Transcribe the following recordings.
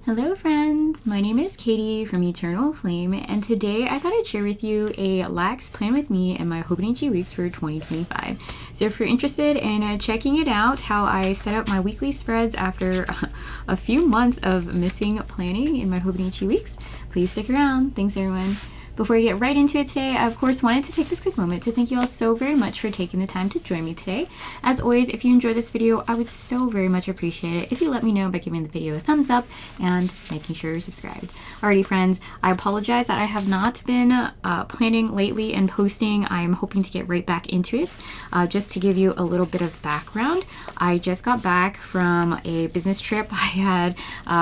Hello friends, my name is Katie from Eternal Flame, and today I thought I'd share with you a lax plan with me and my Hobonichi Weeks for 2025. So if you're interested in checking it out, how I set up my weekly spreads after a few months of missing planning in my Hobonichi Weeks, please stick around. Thanks everyone. Before I get right into it today, I of course wanted to take this quick moment to thank you all so very much for taking the time to join me today. As always, if you enjoyed this video, I would so very much appreciate it if you let me know by giving the video a thumbs up and making sure you're subscribed. Alrighty friends, I apologize that I have not been planning lately and posting. I'm hoping to get right back into it. Just to give you a little bit of background, I just got back from a business trip. I had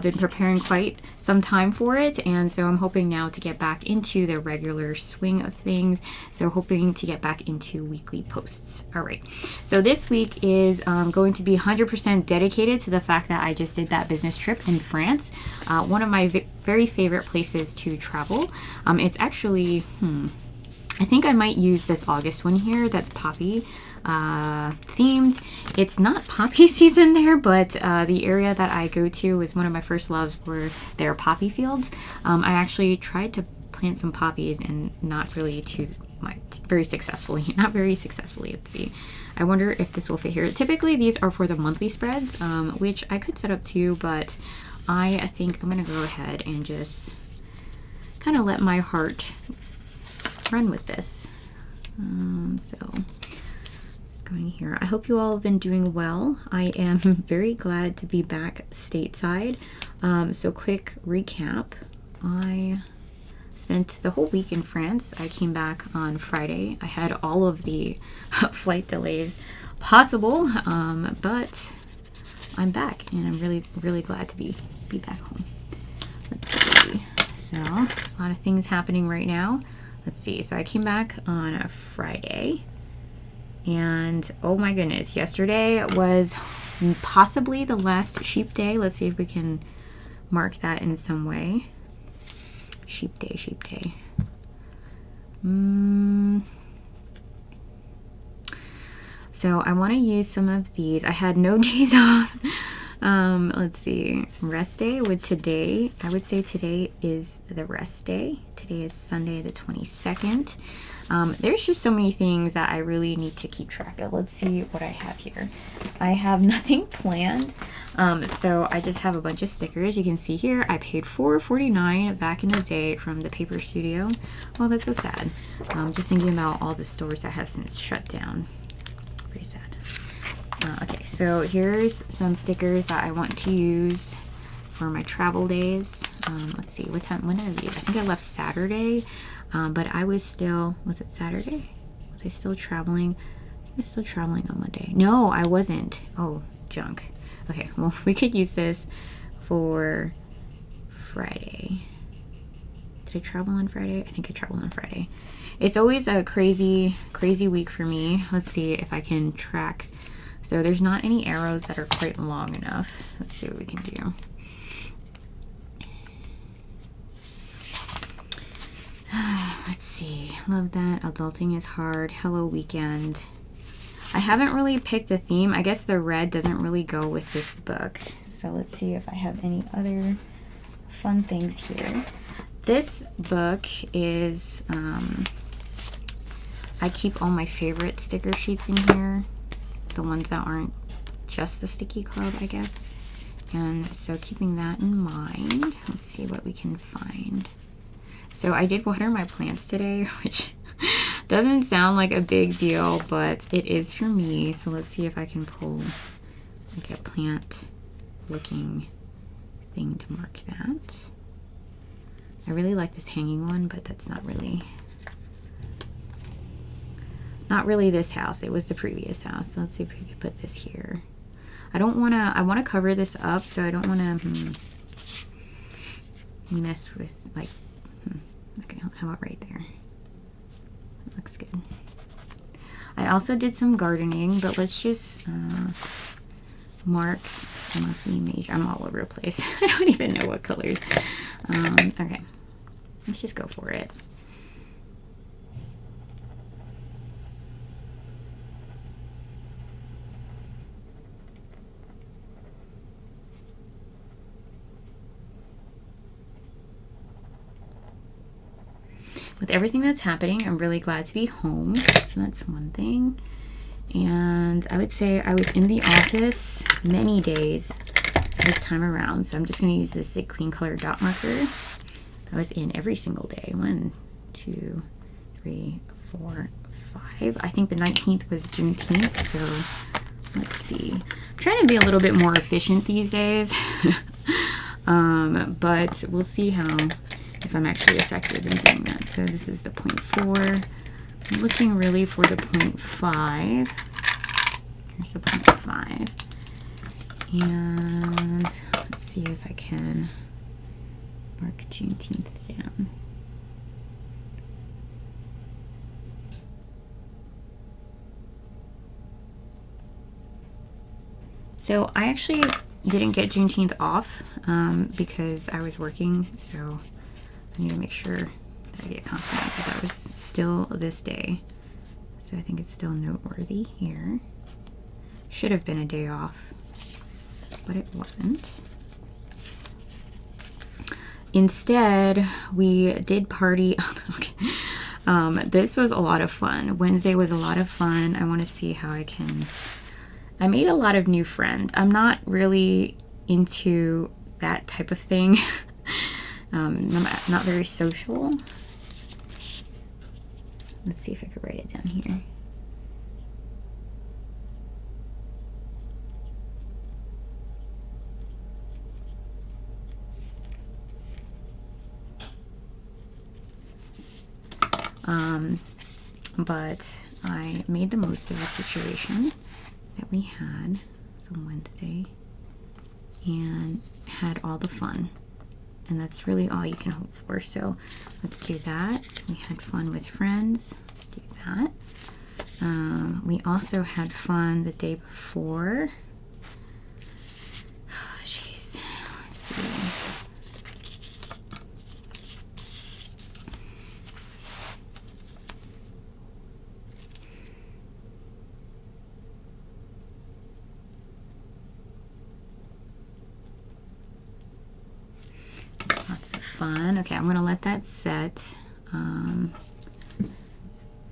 been preparing quite some time for it, and so I'm hoping now to get back into the regular swing of things, so hoping to get back into weekly posts. All right, so this week is going to be 100% dedicated to the fact that I just did that business trip in France, one of my very favorite places to travel. It's actually I think I might use this August one here that's poppy themed. It's not poppy season there, but the area that I go to is one of my first loves were their poppy fields. I actually tried to plant some poppies and not very successfully. Let's see. I wonder if this will fit here. Typically these are for the monthly spreads, which I could set up too, but I think I'm gonna go ahead and just kind of let my heart run with this. So going here. I hope you all have been doing well. I am very glad to be back stateside. So quick recap. I spent the whole week in France. I came back on Friday. I had all of the flight delays possible, but I'm back and I'm really glad to be back home. Let's see. So there's a lot of things happening right now. Let's see. So I came back on a Friday. And oh my goodness, yesterday was possibly the last sheep day. Let's see if we can mark that in some way. Sheep day. So I want to use some of these. I had no days off. Let's see, rest day with today. I would say today is the rest day. Today is Sunday the 22nd. There's just so many things that I really need to keep track of. Let's see what I have here. I have nothing planned. So I just have a bunch of stickers. You can see here, I paid $4.49 back in the day from the paper studio. Oh, that's so sad. Just thinking about all the stores that have since shut down. Very sad. Okay, so here's some stickers that I want to use for my travel days. Let's see, when did I leave? I think I left Saturday, but I was still, was it Saturday? Was I still traveling? I think I was still traveling on Monday. No, I wasn't. Oh, junk. Okay, well, we could use this for Friday. Did I travel on Friday? I think I traveled on Friday. It's always a crazy week for me. Let's see if I can track. So there's not any arrows that are quite long enough. Let's see what we can do. Let's see. Love that. Adulting is hard. Hello weekend. I haven't really picked a theme. I guess the red doesn't really go with this book. So let's see if I have any other fun things here. This book is, I keep all my favorite sticker sheets in here. The ones that aren't just the sticky club, I guess. And so keeping that in mind, let's see what we can find. So I did water my plants today, which doesn't sound like a big deal, but it is for me. So let's see if I can pull like a plant looking thing to mark that. I really like this hanging one, but that's not really this house. It was the previous house. So let's see if we could put this here. I want to cover this up, so I don't want to mess with like, okay, how about right there? That looks good. I also did some gardening, but let's just mark some of the major, I'm all over the place. I don't even know what colors. Okay, let's just go for it. with everything that's happening, I'm really glad to be home. So that's one thing. And I would say I was in the office many days this time around. So I'm just going to use this clean color dot marker. I was in every single day. 1, 2, 3, 4, 5. I think the 19th was Juneteenth. So let's see. I'm trying to be a little bit more efficient these days. But we'll see if I'm actually effective in doing that. So this is the 0.4. I'm looking really for the 0.5. Here's the 0.5. And let's see if I can mark Juneteenth down. So I actually didn't get Juneteenth off because I was working, so I need to make sure that I get confident that that was still this day. So I think it's still noteworthy here. Should have been a day off, but it wasn't. Instead, we did party. This was a lot of fun. Wednesday was a lot of fun. I want to see how I made a lot of new friends. I'm not really into that type of thing. I'm not very social. Let's see if I could write it down here. But I made the most of the situation that we had. It was on Wednesday, and had all the fun, and that's really all you can hope for. So let's do that. We had fun with friends. Let's do that. We also had fun the day before. Oh, jeez. Let's see. Fun. Okay, I'm going to let that set.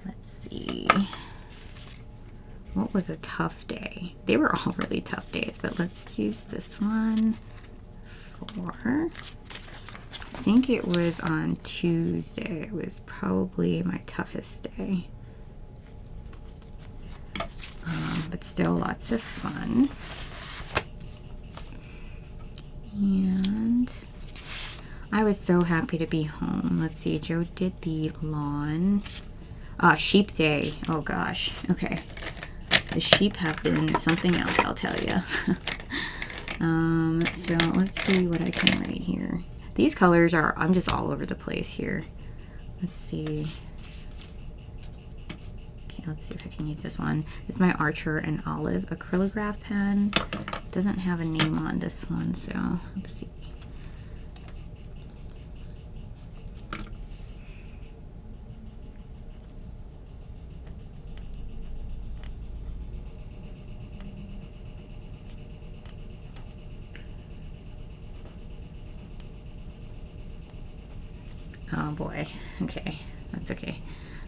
Let's see. What was a tough day? They were all really tough days, but let's use this one for, I think it was on Tuesday. It was probably my toughest day. But still lots of fun. And I was so happy to be home. Let's see, Joe did the lawn. Sheep day. Oh gosh. Okay. The sheep have been something else, I'll tell you. So let's see what I can write here. These colors I'm just all over the place here. Let's see. Okay, let's see if I can use this one. This is my Archer and Olive acrylograph pen. It doesn't have a name on this one, so let's see. Oh boy, okay, that's okay.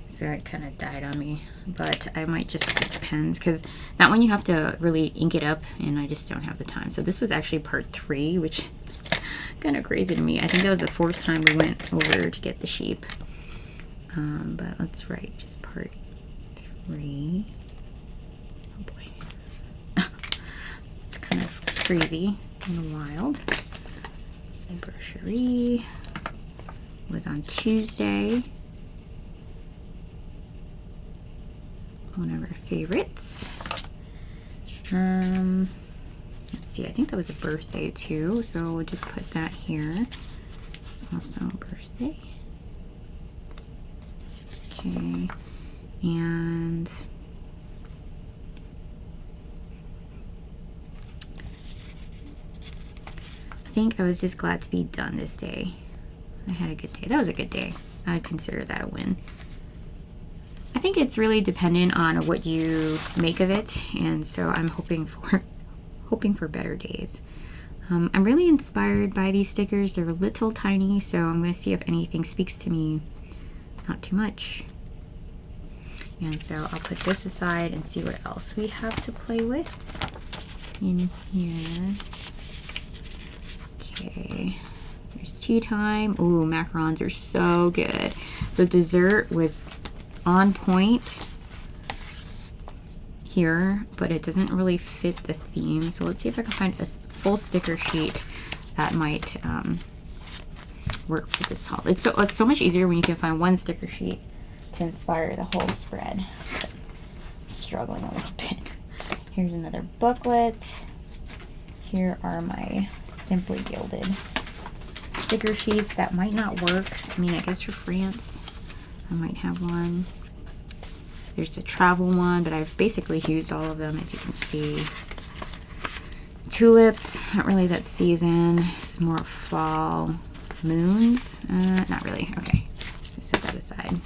So it kind of died on me, but I might just switch pens because that one you have to really ink it up, and I just don't have the time. So this was actually part 3, which kind of crazy to me. I think that was the 4th time we went over to get the sheep. But let's write just part 3. Oh boy, it's kind of crazy and wild. The brochure was on Tuesday. One of our favorites. Let's see, I think that was a birthday too, so we'll just put that here. It's also a birthday. Okay, and I think I was just glad to be done this day. I had a good day. That was a good day. I'd consider that a win. I think it's really dependent on what you make of it, and so I'm hoping for better days. I'm really inspired by these stickers. They're little tiny, so I'm going to see if anything speaks to me not too much. And so I'll put this aside and see what else we have to play with in here. Okay, there's tea time. Ooh, macarons are so good. So dessert was on point here, but it doesn't really fit the theme. So let's see if I can find a full sticker sheet that might work for this haul. It's so much easier when you can find one sticker sheet to inspire the whole spread. But I'm struggling a little bit. Here's another booklet. Here are my Simply Gilded sticker sheets that might not work. I mean, I guess for France, I might have one. There's a travel one, but I've basically used all of them, as you can see. Tulips, not really that season. It's more fall. Moons, not really. Okay, so set that aside.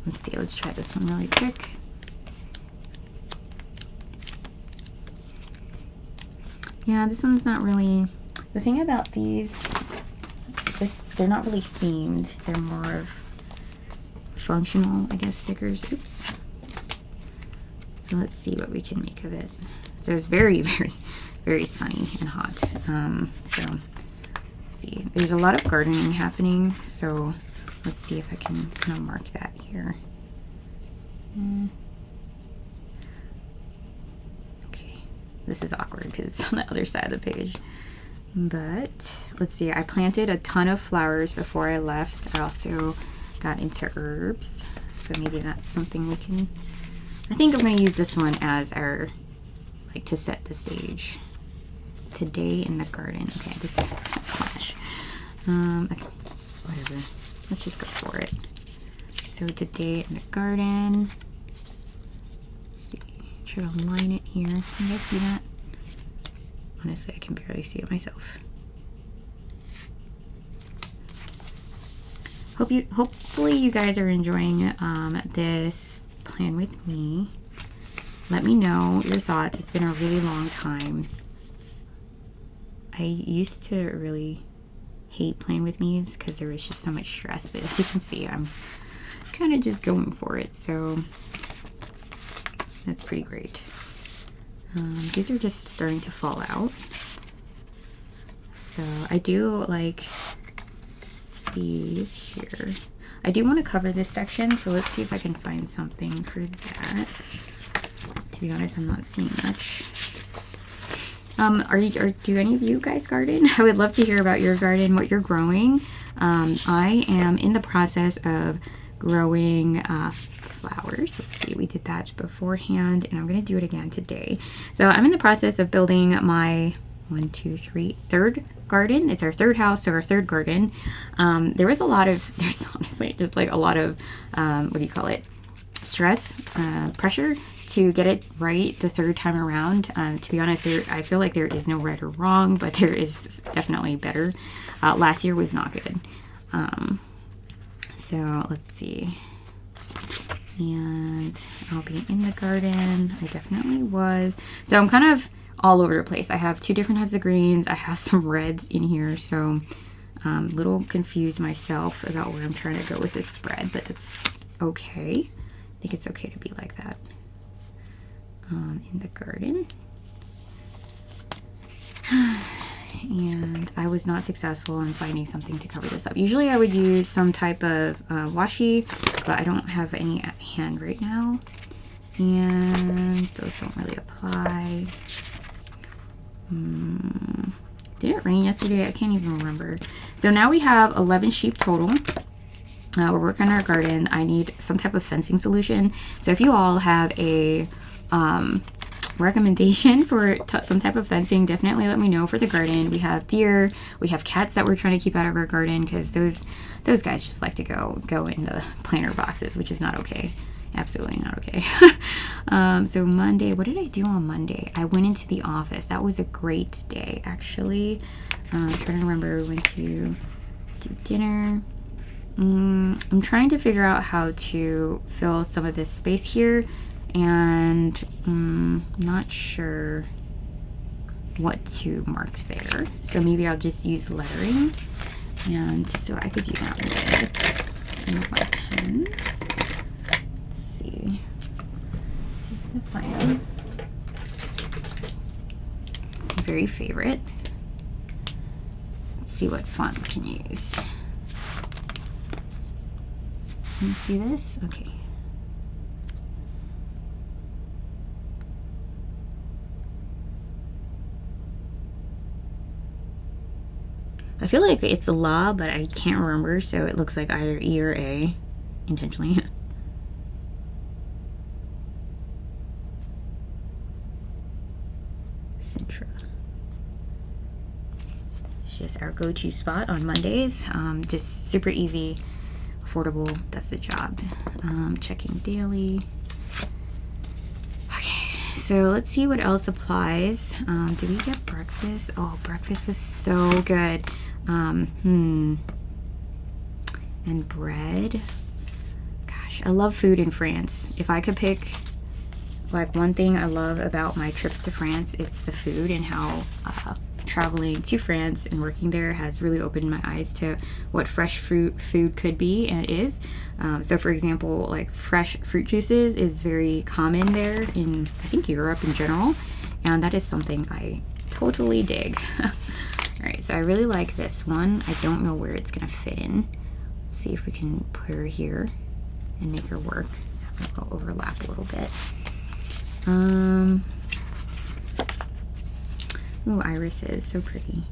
Let's see, let's try this one really quick. Yeah, this one's not really, the thing about these, they're not really themed. They're more of functional, I guess, stickers. Oops. So let's see what we can make of it. So it's very, very, very sunny and hot. So let's see. There's a lot of gardening happening. So let's see if I can kind of mark that here. Okay. This is awkward because it's on the other side of the page. But let's see. I planted a ton of flowers before I left. I also got into herbs. So maybe that's something we can... I think I'm going to use this one as our, like, to set the stage. Today in the garden. Okay, this is kind of clash. Okay, whatever. Let's just go for it. So today in the garden. Let's see. Try to line it here. Can you guys see that? Honestly, I can barely see it myself. Hopefully you guys are enjoying this plan with me. Let me know your thoughts. It's been a really long time. I used to really hate playing with me's because there was just so much stress, but as you can see, I'm kind of just going for it, so that's pretty great. These are just starting to fall out, so I do like these here. I do want to cover this section, so let's see if I can find something for that. To be honest, I'm not seeing much. Do any of you guys garden? I would love to hear about your garden, what you're growing. I am in the process of growing flowers. Let's see, we did that beforehand, and I'm going to do it again today. So I'm in the process of building my third garden. It's our third house, so our third garden. There's honestly just like a lot of, what do you call it? Stress, pressure to get it right the third time around. To be honest, I feel like there is no right or wrong, but there is definitely better. Last year was not good. So let's see. And I'll be in the garden. I definitely was. So I'm kind of all over the place. I have two different types of greens. I have some reds in here, so a little confused myself about where I'm trying to go with this spread, but that's okay. I think it's okay to be like that. In the garden. And I was not successful in finding something to cover this up. Usually I would use some type of washi, but I don't have any at hand right now. And those don't really apply. Did it rain yesterday? I can't even remember. So now we have 11 sheep total. We're working on our garden. I need some type of fencing solution. So if you all have a recommendation for some type of fencing, definitely let me know for the garden. We have deer, we have cats that we're trying to keep out of our garden because those guys just like to go in the planter boxes, which is not okay. Absolutely not okay. So Monday, what did I do on Monday? I went into the office. That was a great day, actually. I'm trying to remember. We went to do dinner. I'm trying to figure out how to fill some of this space here, and I'm not sure what to mark there. So maybe I'll just use lettering, and so I could do that instead. some of my pens. Let's see. See if I can find them. My very favorite. Let's see what font we can use. Can you see this? Okay. I feel like it's a law, but I can't remember, so it looks like either E or A, intentionally. Sintra. It's just our go-to spot on Mondays. Just super easy, affordable, does the job. Checking daily. Okay, so let's see what else applies. Did we get breakfast? Oh, breakfast was so good. And bread. Gosh, I love food in France. If I could pick like one thing I love about my trips to France, it's the food, and how traveling to France and working there has really opened my eyes to what fresh food could be and is. So for example, like fresh fruit juices is very common there in, I think, Europe in general, and that is something I totally dig. Alright, so I really like this one. I don't know where it's gonna fit in. Let's see if we can put her here and make her work. Have a little overlap a little bit. Ooh, irises, so pretty.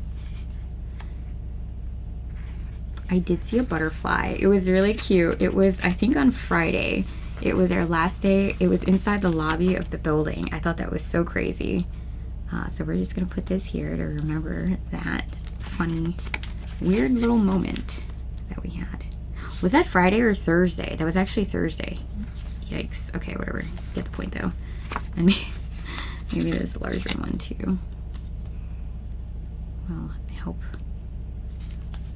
I did see a butterfly. It was really cute. It was, I think, on Friday. It was our last day. It was inside the lobby of the building. I thought that was so crazy. So we're just gonna put this here to remember that funny, weird little moment that we had. Was that Friday or Thursday? That was actually Thursday. Yikes. Okay, whatever. Get the point though. And maybe this larger one too. Well, I hope.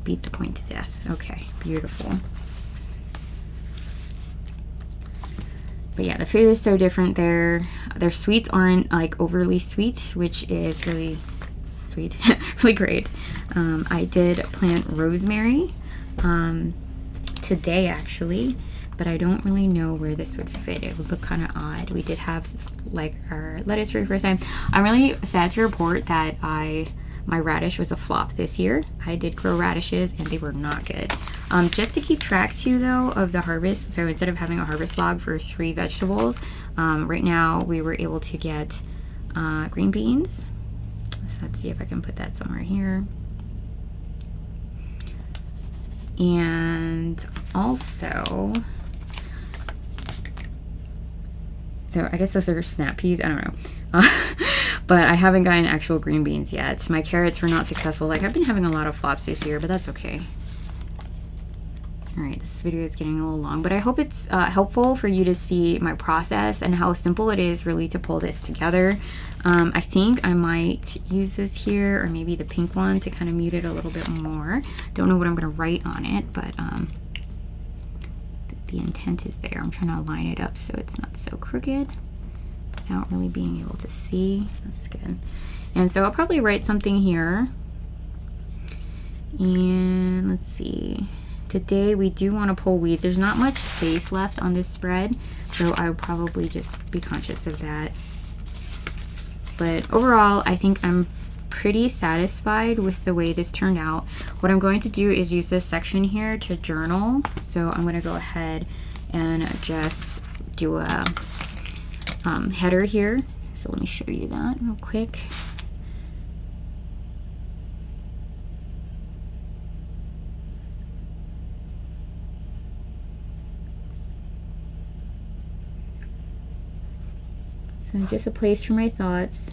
Beat the point to death. Okay, beautiful. But yeah, the food is so different there. Their sweets aren't like overly sweet, which is really sweet, really great. I did plant rosemary today actually, but I don't really know where this would fit. It would look kind of odd. We did have like our lettuce for the first time. I'm really sad to report that my radish was a flop this year. I did grow radishes and they were not good. Just to keep track too though of the harvest, so instead of having a harvest log for 3 vegetables, right now we were able to get green beans. So let's see if I can put that somewhere here. And also, so I guess those are snap peas, I don't know. But I haven't gotten actual green beans yet. My carrots were not successful. Like, I've been having a lot of flops this year, but that's okay. All right, this video is getting a little long, but I hope it's helpful for you to see my process and how simple it is really to pull this together. I think I might use this here, or maybe the pink one to kind of mute it a little bit more. Don't know what I'm gonna write on it, but the intent is there. I'm trying to line it up so it's not so crooked without really being able to see. That's good. And so I'll probably write something here. And let's see. Today we do want to pull weeds. There's not much space left on this spread, so I'll probably just be conscious of that. But overall, I think I'm pretty satisfied with the way this turned out. What I'm going to do is use this section here to journal. So I'm going to go ahead and just do a header here. So let me show you that real quick. So just a place for my thoughts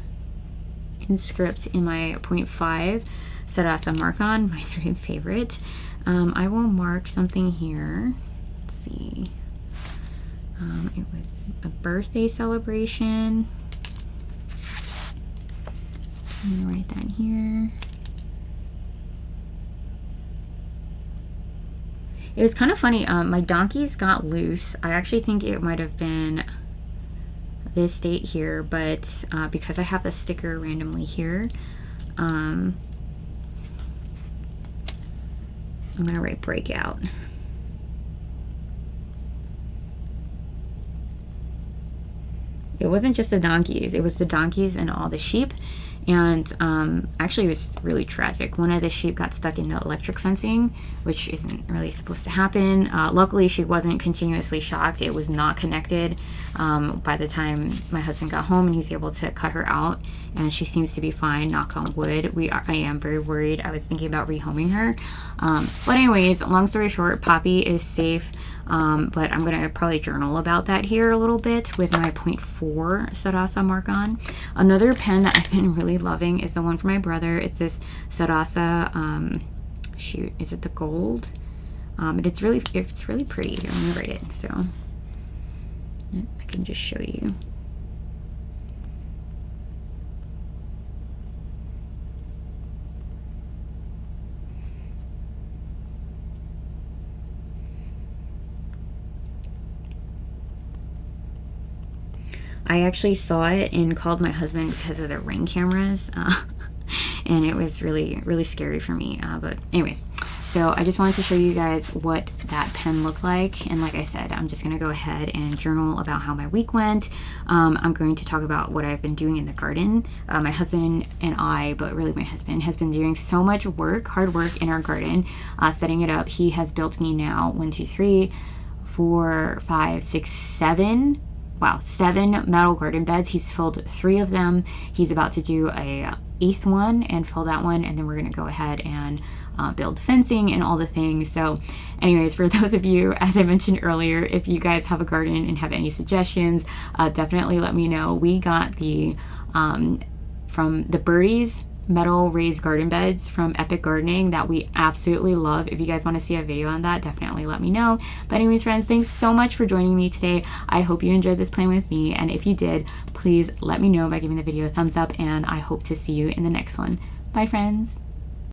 in script in my 0.5 Sarasa mark on, my very favorite. I will mark something here. Let's see. It was a birthday celebration. I'm gonna write that here. It was kind of funny. My donkeys got loose. I actually think it might have been this date here, but because I have the sticker randomly here, I'm gonna write breakout. wasn't just the donkeys, it was the donkeys and all the sheep. And actually, it was really tragic. One of the sheep got stuck in the electric fencing, which isn't really supposed to happen. Luckily, she wasn't continuously shocked. It was not connected. By the time my husband got home, and he was able to cut her out, and she seems to be fine, knock on wood. I am very worried. I was thinking about rehoming her. But anyways, long story short, Poppy is safe. But I'm going to probably journal about that here a little bit with my 0.4 Sarasa mark on. Another pen that I've been really loving is the one for my brother. It's this Sarasa, shoot, is it the gold? But it's really pretty. Here, let me write it. So I can just show you. I actually saw it and called my husband because of the Ring cameras, and it was really, really scary for me. But anyways, so I just wanted to show you guys what that pen looked like. And like I said, I'm just going to go ahead and journal about how my week went. I'm going to talk about what I've been doing in the garden. My husband and I, but really my husband, has been doing so much work, hard work in our garden, setting it up. He has built me now 1, 2, 3, 4, 5, 6, 7. Wow, 7 metal garden beds. He's filled 3 of them. He's about to do a 8th one and fill that one, and then we're going to go ahead and build fencing and all the things. So anyways, for those of you, as I mentioned earlier, if you guys have a garden and have any suggestions, definitely let me know. We got the from the Birdies metal raised garden beds from Epic Gardening that we absolutely love. If you guys want to see a video on that, definitely let me know. But anyways, friends, thanks so much for joining me today. I hope you enjoyed this plan with me, and if you did, please let me know by giving the video a thumbs up, and I hope to see you in the next one. Bye, friends.